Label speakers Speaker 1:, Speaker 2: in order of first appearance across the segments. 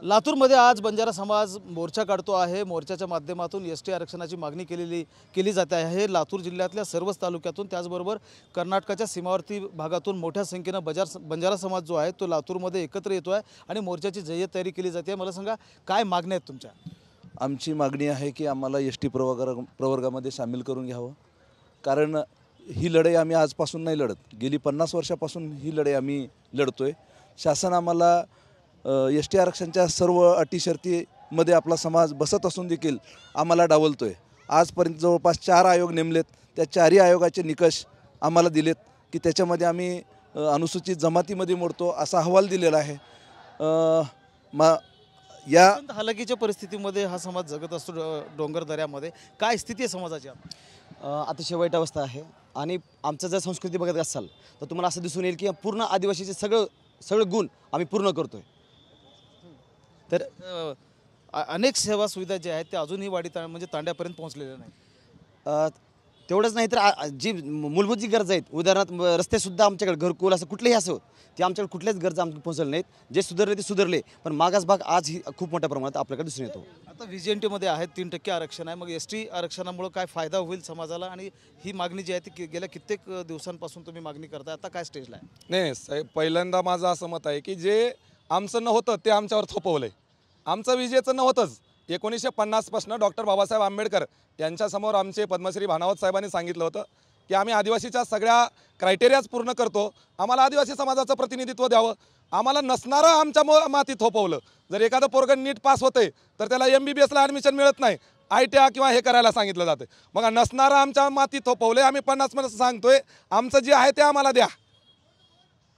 Speaker 1: लातूरमध्ये आज बंजारा समाज मोर्चा काढतो आहे। मोर्चाच्या माध्यमातून एसटी आरक्षणाची मागणी केली जाते आहे। लातूर जिल्ह्यातल्या सर्वच तालुक्यातून त्याचबरोबर कर्नाटकाच्या सीमावर्ती भागातून मोठ्या संख्येने बंजारा समाज जो आहे तो लातूरमध्ये एकत्र येतो आहे आणि मोर्चाची जय्यत तयारी केली जाते। मला सांगा काय मागण्या आहेत तुमच्या?
Speaker 2: आमची मागणी आहे की आम्हाला एसटी प्रवर्गामध्ये सामील करून घ्यावं, कारण ही लढाई आम्ही आजपासून नाही लढत, गेली 50 वर्षापासून ही लढाई आम्ही लढतोय। शासन आम्हाला एसटी आरक्षणाच्या सर्व अटी शर्तीमध्ये आपला समाज बसत असून देखील आम्हाला डावलतोय। आजपर्यंत जवळपास 4 आयोग नेमलेत, त्या 4ही आयोगाचे निकष आम्हाला दिलेत की त्याच्यामध्ये आम्ही अनुसूचित जमातीमध्ये मोडतो असा अहवाल दिलेला आहे। या
Speaker 1: हालाकीच्या परिस्थितीमध्ये हा समाज जगत असतो डोंगर दऱ्यामध्ये। काय स्थिती आहे समाजाची?
Speaker 3: अतिशय वाईट अवस्था आहे आणि आमचं जर संस्कृती बघत असाल तर तुम्हाला असं दिसून येईल की पूर्ण आदिवासीचे सगळे गुण आम्ही पूर्ण करतोय।
Speaker 1: तर अनेक सेवा सुविधा ज्या आहेत त्या अजूनही म्हणजे तांड्यापर्यंत पोहोचलेल्या नाही।
Speaker 3: तेवढंच नाही तर जी मूलभूत जी गरज आहेत, उदाहरणार्थ रस्तेसुद्धा आमच्याकडे घरकुल असं कुठलेही असो ते आमच्याकडे कुठल्याच गरजा आमच्या पोहोचले नाहीत। जे सुधारले ते सुधारले, पण मागास भाग आज ही खूप मोठ्या प्रमाणात आपल्याकडे दिसून येतो।
Speaker 1: आता व्हीजीएनटीमध्ये आहे 3% आरक्षण आहे, मग एसटी आरक्षणामुळे काय फायदा होईल समाजाला? आणि ही मागणी जी आहे ती गेल्या कित्येक दिवसांपासून तुम्ही मागणी करताय, आता काय स्टेजला आहे?
Speaker 4: नाही साहेब, पहिल्यांदा माझं असं मत आहे की जे आमचं नव्हतं ते आमच्यावर थोपवलं आहे। आमचं विजेचं नव्हतंच। 1950 पासून डॉक्टर बाबासाहेब आंबेडकर यांच्यासमोर आमचे पद्मश्री भानावत साहेबांनी सांगितलं होतं की आम्ही आदिवासीच्या सगळ्या क्रायटेरियाज पूर्ण करतो, आम्हाला आदिवासी समाजाचं प्रतिनिधित्व द्यावं। आम्हाला नसणारं आमच्या मातीत थोपवलं। जर एखादं पोरगं नीट पास होते तर त्याला MBBSला ॲडमिशन मिळत नाही, ITI किंवा हे करायला सांगितलं जातं। मग नसणारं आमच्या मातीत थोपवले। आम्ही 50 सांगतोय आमचं जे आहे ते आम्हाला द्या।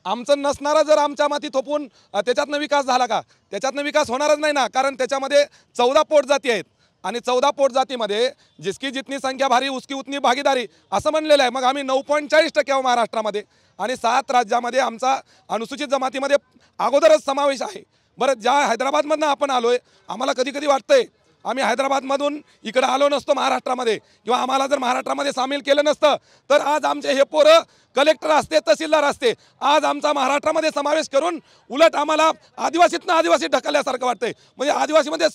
Speaker 4: आमचं नसणारा जर आमच्या माती थोपवून त्याच्यातनं विकास झाला का? त्याच्यातनं विकास होणारच नाही ना, कारण त्याच्यामध्ये 14 पोटजाती आहेत आणि 14 पोटजातीमध्ये जिसकी जितनी संख्या भारी उसकी उतनी भागीदारी असं म्हणलेलं आहे। मग आम्ही 9.40% महाराष्ट्रामध्ये आणि 7 राज्यामध्ये आमचा अनुसूचित जमातीमध्ये अगोदरच समावेश आहे। बरं, ज्या हैदराबादमधनं आपण आलो आहे, आम्हाला कधी कधी वाटतंय आम्ही हैदराबादमधून इकडे आलो नसतो महाराष्ट्रामध्ये, किंवा आम्हाला जर महाराष्ट्रामध्ये सामील केलं नसतं तर आज आमचे हे पोरं कलेक्टर असते, तहसीलदार असते। आज आमचा महाराष्ट्रामध्ये समावेश करून उलट आम्हाला आदिवासीतनं आदिवासी ढकलल्यासारखं वाटतंय। म्हणजे आदिवासीमध्ये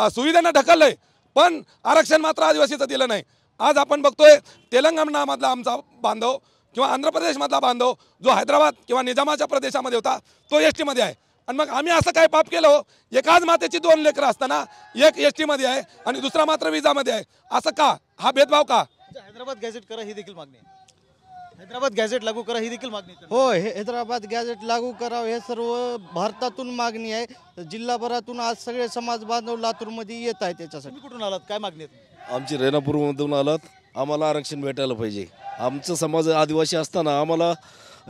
Speaker 4: सुविधांना ढकललंय, पण आरक्षण मात्र आदिवासीचं दिलं नाही। आज आपण बघतोय तेलंगणामधला आमचा बांधव किंवा आंध्र प्रदेशमधला बांधव जो हैदराबाद किंवा निजामाच्या प्रदेशामध्ये होता तो एसटीमध्ये आहे। आणि मग आम्ही असं काय पाप केलं हो? एकाच मातेची 2 लेकरं असताना एक एसटीमध्ये आहे आणि दुसरा मात्र विजामध्ये आहे, असं का? हा भेदभाव का?
Speaker 1: हैदराबाद गॅझेट करा ही देखील मागणी आहे। हैदराबाद गॅझेट लागू करा ही देखील मागणी आहे।
Speaker 5: हो, हैदराबाद गॅझेट लागू करावं हे सर्व भारतातून मागणी आहे। जिल्हाभरातून आज सगळे समाज बांधव लातूरमध्ये येत आहेत। त्याच्यासाठी
Speaker 1: तुम्ही कुठून आलात? काय मागणी आहे?
Speaker 6: आमची रेणापूरमधून आलात। आम्हाला आरक्षण भेटायला पाहिजे। आमचं समाज आदिवासी असताना आम्हाला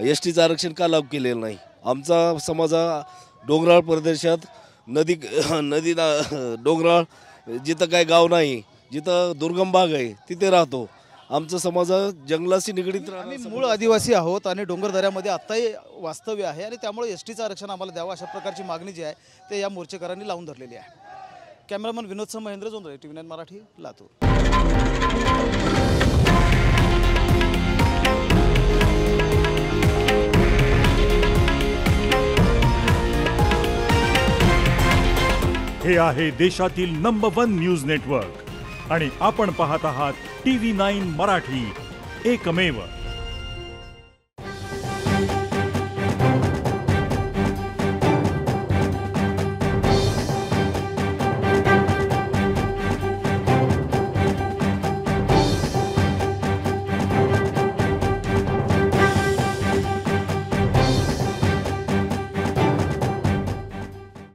Speaker 6: एसटीचं आरक्षण का लागू केलेलं नाही? आमचा समाज डोंगराळ प्रदेशात नदी डोंगराळ जिथं काय गाव नाही, जिथं दुर्गम भाग आहे तिथे राहतो। आमचा समाज जंगलाशी निगडीत
Speaker 1: आम्ही मूळ आदिवासी आहोत आणि डोंगर दऱ्यामध्ये आत्ताही वास्तव्य आहे आणि त्यामुळे एसटीचं आरक्षण आम्हाला द्यावं अशा प्रकारची मागणी जी आहे ते या मोर्चेकरांनी लावून धरलेली आहे। कॅमेरामन विनोदसह महेंद्र जोंधळे, TV9 मराठी, लातूर।
Speaker 7: हे आहे देशातील नंबर 1 न्यूज नेटवर्क आणि आपण पाहत आहात TV9 मराठी, एकमेव।